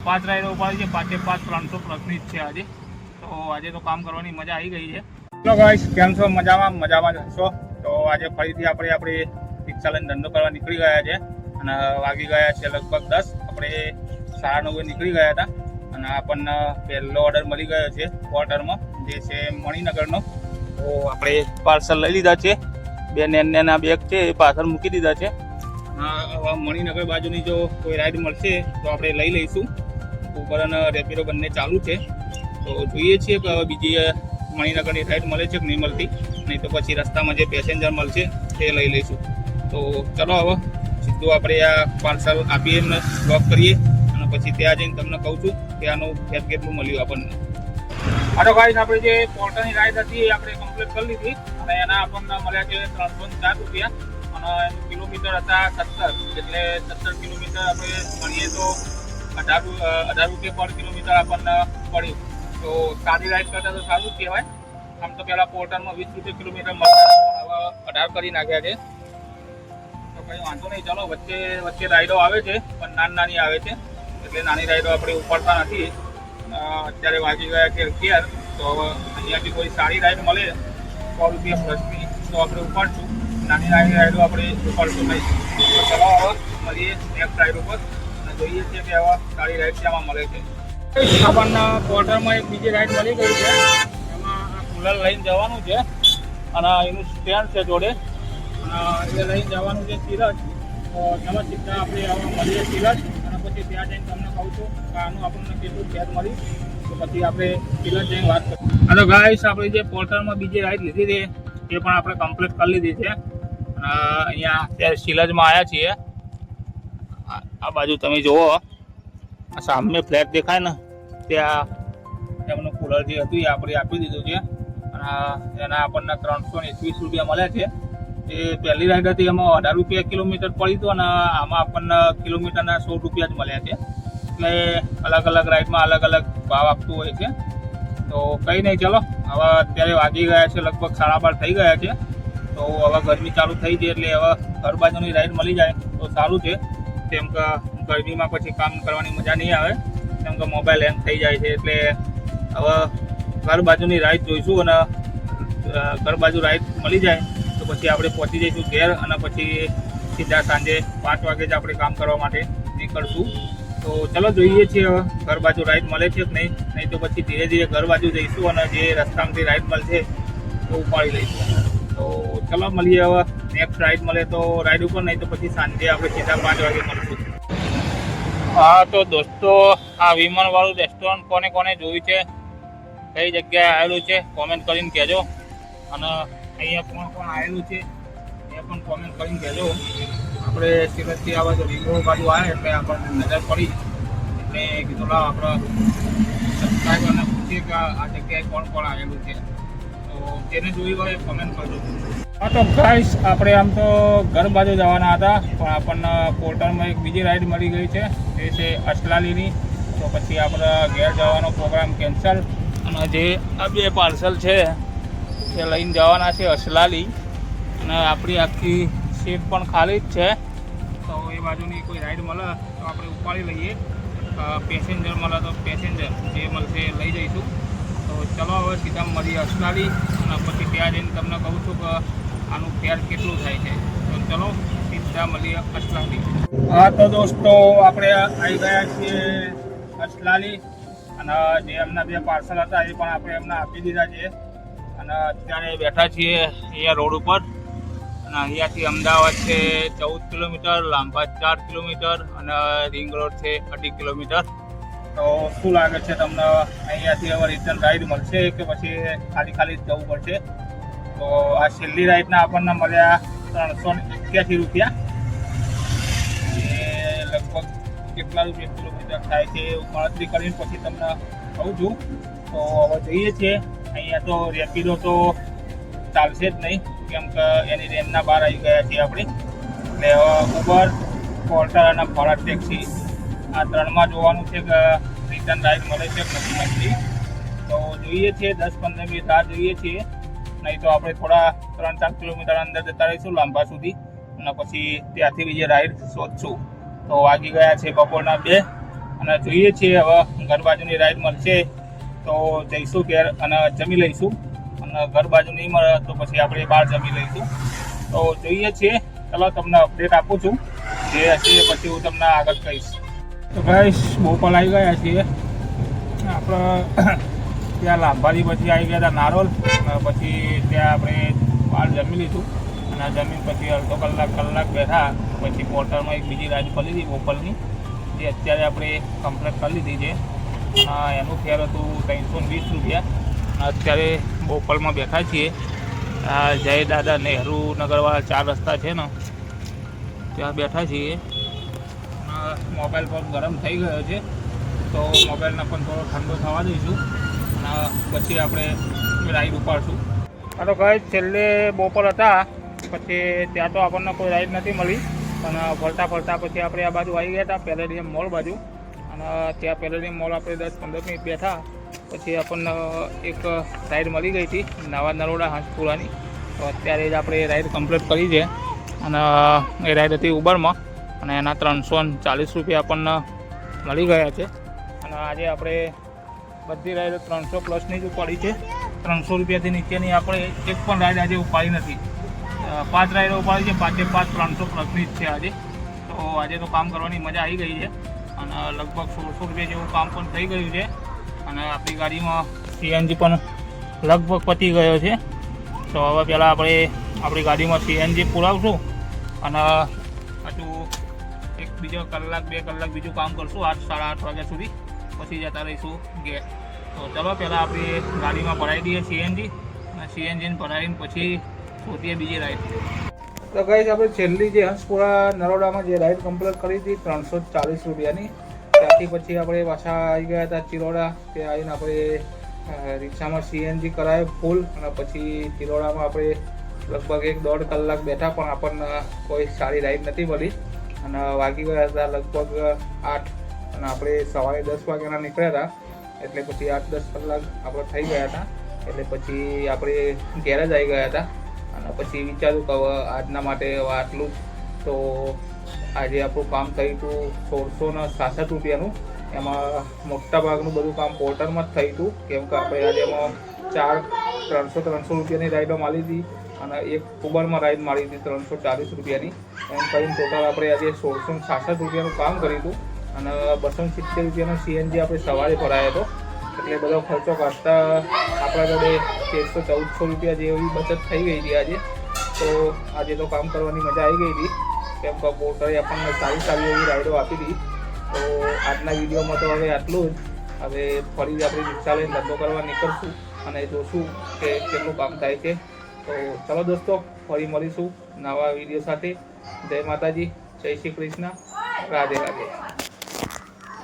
5 રાઈડો ઉપાડી છે, 5 300 પ્લસની જ છે આજે. તો આજે તો કામ કરવાની મજા આવી ગઈ છે. ચલો ગાઈસ, કેમ છો? મજામાં જ હશો. તો આજે ફરીથી આપણે રિક્ષા લઈને ધંધો કરવા નીકળી ગયા છે અને વાગી ગયા છે લગભગ 10. આપણે 9:30 નીકળી ગયા હતા અને આપણને પહેલો ઓર્ડર મળી ગયો છે ક્વાર્ટરમાં, જે છે મણિનગરનો. તો આપણે પાર્સલ લઈ લીધા છે. 2 નાના બેગ છે એ પાછળ મૂકી દીધા છે. હવે મણિનગર બાજુની જો કોઈ રાઈડ મળશે તો આપણે લઈ લઈશું. ઉબર અને રેપિડો બંને ચાલુ છે. તો જોઈએ છીએ કે હવે બીજી મણિનગરની રાઈડ મળે છે કે નહીં મળતી, નહીં તો પછી રસ્તામાં જે પેસેન્જર મળશે તે લઈ લઈશું. તો ચલો હવે સીધું આપણે આ પાર્સલ આપીએ એમને ડ્રોપ કરીએ અને પછી ત્યાં જઈને તમને કહું છું કે આનું ફેર કેટલું મળ્યું આપણને. તો ગાઈસ, આપણે જે પોર્ટરની રાઈડ હતી એ આપણે કમ્પ્લીટ કરી લીધી અને એના આપણને મળ્યા છે 304 રૂપિયા અને એનું કિલોમીટર હતા 17, એટલે 17 કિલોમીટર આપણે ગણીએ તો 18 રૂપિયા પર કિલોમીટર આપણને પડ્યું. તો સારી રાઈડ કરતા તો સારું જ કહેવાય. આમ તો પહેલાં પોર્ટરમાં 20 રૂપિયા કિલોમીટર મળતા, હવે 18 કરી નાખ્યા છે. તો કંઈ વાંધો નહીં. ચાલો, વચ્ચે રાઈડો આવે છે પણ નાની આવે છે, એટલે નાની રાઈડો આપણે ઉપાડતા નથી. અત્યારે વાગી ગયા છે 11. તો હવે અહીંયાથી કોઈ સારી રાઈડ મળે 100 રૂપિયા પ્લસની તો આપણે ઉપાડશું. નાની રાઈડો આપણે ઉપાડશું નહીં. તો ચલો હવે મળીએ નેક્સ્ટ રાઈડ ઉપર અને જોઈએ છીએ કે હવે સારી રાઈડ શેમાં મળે છે. આપણને ક્વાર્ટરમાં એક બીજી રાઈડ મળી ગઈ છે. એમાં આ કુલર લઈને જવાનું છે અને એનું સ્ટેન્ડ છે જોડે અને એ લઈને જવાનું છે સિરજ. તો એમાં સીધા આપણે હવે મળીએ સિરજ અને પછી ત્યાં જઈને તમને કહું છું કે આનું આપણને કેટલું ફેર મળ્યું. તો પછી આપણે સિરજ જઈને વાત કરીએ. તો ગાઈસ, આપણે જે પોર્ટરમાં બીજી રાઈડ લીધી હતી એ પણ આપણે કમ્પ્લીટ કરી લીધી છે. અહીંયા અત્યારે સિરજમાં આવ્યા છીએ. આ બાજુ તમે જુઓ, આ સામે ફ્લેટ દેખાય ને ત્યાં એમનું કુલર જે હતું એ આપણે આપી દીધું છે અને એના આપણને 321 રૂપિયા મળ્યા છે. એ પહેલી રાઈડ હતી એમાં 18 રૂપિયા કિલોમીટર પડી હતું અને આમાં આપણને કિલોમીટરના 100 રૂપિયા જ મળ્યા છે. એટલે અલગ અલગ રાઈડમાં અલગ અલગ ભાવ આપતું હોય છે. તો કંઈ નહીં, ચલો હવે અત્યારે વાગી ગયા છે લગભગ 12:30 થઈ ગયા છે. તો હવે ગરમી ચાલુ થઈ છે એટલે હવે ઘર બાજુની રાઈડ મળી જાય તો સારું છે. કેમ કે ગરમીમાં પછી કામ કરવાની મજા નહીં આવે, કેમ કે મોબાઈલ હેંગ થઈ જાય છે. એટલે હવે ઘર બાજુની રાઈડ જોઈશું અને ઘર બાજુ રાઈડ મળી જાય તો પછી આપણે પહોંચી જઈશું ઘેર અને પછી સીધા સાંજે 5 વાગે જ આપણે કામ કરવા માટે નીકળશું. તો ચલો જોઈએ છીએ હવે ઘર બાજુ રાઈડ મળે છે કે નહીં તો પછી ધીરે ધીરે ઘર બાજુ જઈશું અને જે રસ્તામાંથી રાઈડ મળશે તો ઉપાડી લઈશું. તો ચલો મળીએ હવે નેક્સ્ટ રાઈડ મળે તો રાઈડ ઉપર, નહીં તો પછી સાંજે આપણે સીધા 5 વાગે મળશું. હા તો દોસ્તો, આ વિમાનવાળું રેસ્ટોરન્ટ કોને કોને જોયું છે, કઈ જગ્યાએ આવેલું છે, કોમેન્ટ કરીને કહેજો. અને અહીંયા કોણ આવેલું છે એ પણ કોમેન્ટ કરીને કહેજો. આપણે સિરજથી આવે તો રીંગો બાજુ આવે એટલે આપણને નજર પડી એટલે કીધું લાવ આપણે સબસ્ક્રાઈબરને પૂછીએ કે આ જગ્યાએ કોણ આવેલું છે. તો જેને જોયું હોય કોમેન્ટ કરજો. હા તો ગાઈસ, આપણે આમ તો ઘર બાજુ જવાના હતા પણ આપણને પોર્ટરમાં એક બીજી રાઈડ મળી ગઈ છે, એ છે અસલાલીની. તો પછી આપણે ઘેર જવાનો પ્રોગ્રામ કેન્સલ અને જે આ 2 પાર્સલ છે એ લઈને જવાના છે અસલાલી. અને આપણી આખી સીટ પણ ખાલી જ છે. તો એ બાજુની કોઈ રાઈડ મળે તો આપણે ઉપાડી લઈએ. પેસેન્જર મળે તો પેસેન્જર જે મળશે એ લઈ જઈશું. તો ચલો હવે સીધા મળીએ અસલાલી અને પછી ત્યાં જઈને તમને કહું છું કે આનું ફેર કેટલું થાય છે. તો ચલો સીધા મળીએ અસલાલી. હા તો દોસ્તો, આપણે આવી ગયા છીએ અસલાલી અને જે એમના 2 પાર્સલ હતા એ પણ આપણે એમને આપી દીધા છે અને અત્યારે બેઠા છીએ અહીંયા રોડ ઉપર. અને અહીંયાથી અમદાવાદ છે 14 કિલોમીટર, લાંબા 4 કિલોમીટર અને રિંગ રોડ છે 18 કિલોમીટર. તો શું લાગે છે તમને, અહીંયાથી હવે રિટર્ન રાઈડ મળશે કે પછી ખાલી જ જવું પડશે? તો આ છેલ્લી રાઈડના આપણને મળ્યા 381 રૂપિયા. એ લગભગ કેટલા રૂપિયા કિલોમીટર થાય છે ગણતરી કરીને પછી તમને કહું છું. તો હવે જઈએ છીએ. અહીંયા તો રેપિડો તો ચાલશે જ નહીં, કેમ કે એની રેન્જના બહાર આવી ગયા છીએ આપણે. એટલે હવે ઉબર, પોર્ટર અને ભારત ટેક્સી આ 3માં જોવાનું છે કે રિટર્ન રાઈડ મળે છે કે નથી મળતી. તો જોઈએ છીએ 10-15 મિનિટ રાહ જોઈએ છીએ, નહીં તો આપણે થોડા 3-4 કિલોમીટર અંદર જતા રહીશું લાંબા સુધી અને પછી ત્યાંથી બીજી રાઈડ શોધશું. તો વાગી ગયા છે બપોરના 2 અને જોઈએ છીએ હવે ઘર બાજુની રાઈડ મળશે તો જઈશું ઘેર અને જમી લઈશું, અને ઘર બાજુ નહીં મળે તો પછી આપણે બહાર જમી લઈશું. તો જોઈએ છીએ, ચાલો તમને અપડેટ આપું છું, જે હશે પછી હું તમને આગળ કહીશ. તો ગાઈસ બોપલ આવી ગયા છીએ આપણે. ત્યાં લાંભાજી પછી આવી ગયા હતા નારોલ, પછી ત્યાં આપણે બહાર જમી લીધું અને જમીન પછી અડધો કલાક બેઠા. પછી પોર્ટરમાં એક બીજી રાઈડ ખોલી હતી બોપલની, જે અત્યારે આપણે કમ્પ્લીટ કરી લીધી છે. એનું ફેર હતું 320 રૂપિયા. અત્યારે બોપલમાં બેઠા છીએ. આ જય દાદા નહેરુ નગરવાળા 4 રસ્તા છે ને ત્યાં બેઠા છીએ. મોબાઈલ પણ ગરમ થઈ ગયો છે તો મોબાઈલને પણ થોડો ઠંડો થવા દઈશું અને પછી આપણે રાઈડ ઉપાડશું. તો કઈ છેલ્લે બપોર હતા પછી ત્યાં તો આપણને કોઈ રાઈડ નથી મળી, પણ ફરતા પછી આપણે આ બાજુ આવી ગયા હતા પેલેડિયમ મોલ બાજુ. અને ત્યાં પેલેડિયમ મોલ આપણે 10-15 મિનિટ બેઠા પછી આપણને એક રાઈડ મળી ગઈ હતી નવા નરોડા હંસપુરાની. તો અત્યારે જ આપણે રાઈડ કમ્પ્લીટ કરી છે અને એ રાઈડ હતી ઉબરમાં અને એના 340 રૂપિયા આપણને મળી ગયા છે. અને આજે આપણે બધી રાઈડ 300 પ્લસની જ ઉપાડી છે. 300 રૂપિયાથી નીચેની આપણે એક પણ રાઈડ આજે ઉપાડી નથી. 5 રાઈડો ઉપાડી છે, 5 300 પ્લસની જ છે આજે. તો આજે તો કામ કરવાની મજા આવી ગઈ છે અને લગભગ 1600 રૂપિયા જેવું કામ પણ થઈ ગયું છે. અને આપણી ગાડીમાં સીએનજી પણ લગભગ પતી ગયો છે. તો હવે પહેલાં આપણે આપણી ગાડીમાં સીએનજી પુરાવશું અને હજુ બીજો 1-2 કલાક બીજું કામ કરશું 8-8:30 વાગ્યા સુધી, પછી જતા રહીશું ઘેર. તો ચલો પહેલાં આપણે ગાડીમાં ભરાઈ દઈએ સીએનજી, અને સીએનજીને ભરાવીને પછી શોધીએ બીજી રાઈડ. તો ગાઈસ આપણે છેલ્લી જે હંસપુરા નરોડામાં જે રાઈડ કમ્પ્લીટ કરી હતી 340 રૂપિયાની, ત્યાંથી પછી આપણે પાછા આવી ગયા હતા ચિલોડા. ત્યાં આવીને આપણે રિક્ષામાં સીએનજી કરાવ્યું ફૂલ, અને પછી ચિલોડામાં આપણે લગભગ 1-1.5 કલાક બેઠા પણ આપણને કોઈ સારી રાઈડ નથી મળી. અને વાગી ગયા હતા લગભગ 8 અને આપણે સવારે 10 વાગ્યાના નીકળ્યા હતા, એટલે પછી 8-10 કલાક આપણે થઈ ગયા હતા. એટલે પછી આપણે ઘેર જ આવી ગયા હતા અને પછી વિચાર્યું કે હવે આજના માટે હવે આટલું જ. તો આજે આપણું કામ થયું હતું 1667 રૂપિયાનું. એમાં મોટા ભાગનું બધું કામ પોર્ટરમાં જ થયું હતું, કેમ કે આપણે આજે એમાં 300 રૂપિયાની રાઈડો મારી હતી અને એક ઉબરમાં રાઈડ મારી હતી 340 રૂપિયાની. એમ કરીને ટોટલ આપણે આજે 1667 રૂપિયાનું કામ કર્યું હતું અને 270 રૂપિયાનો સીએનજી આપણે સવારે ભરાયો હતો. એટલે બધો ખર્ચો કાઢતા આપણા જોડે 1300-1400 રૂપિયા જેવી બચત થઈ ગઈ હતી આજે. તો આજે તો કામ કરવાની મજા આવી ગઈ હતી, કેમ કે પોર્ટરે આપણને સારી એવી રાઈડો આપી હતી. તો આજના વિડીયોમાં તો હવે આટલું જ. હવે ફરી આપણે રિક્ષા લઈને ધંધો કરવા નીકળશું અને જોશું કે કેટલું કામ થાય છે. તો ચાલો દોસ્તો, ફરી મળીશું નવા વિડીયો સાથે. જય માતાજી, જય શ્રી કૃષ્ણ, રાધે રાધે.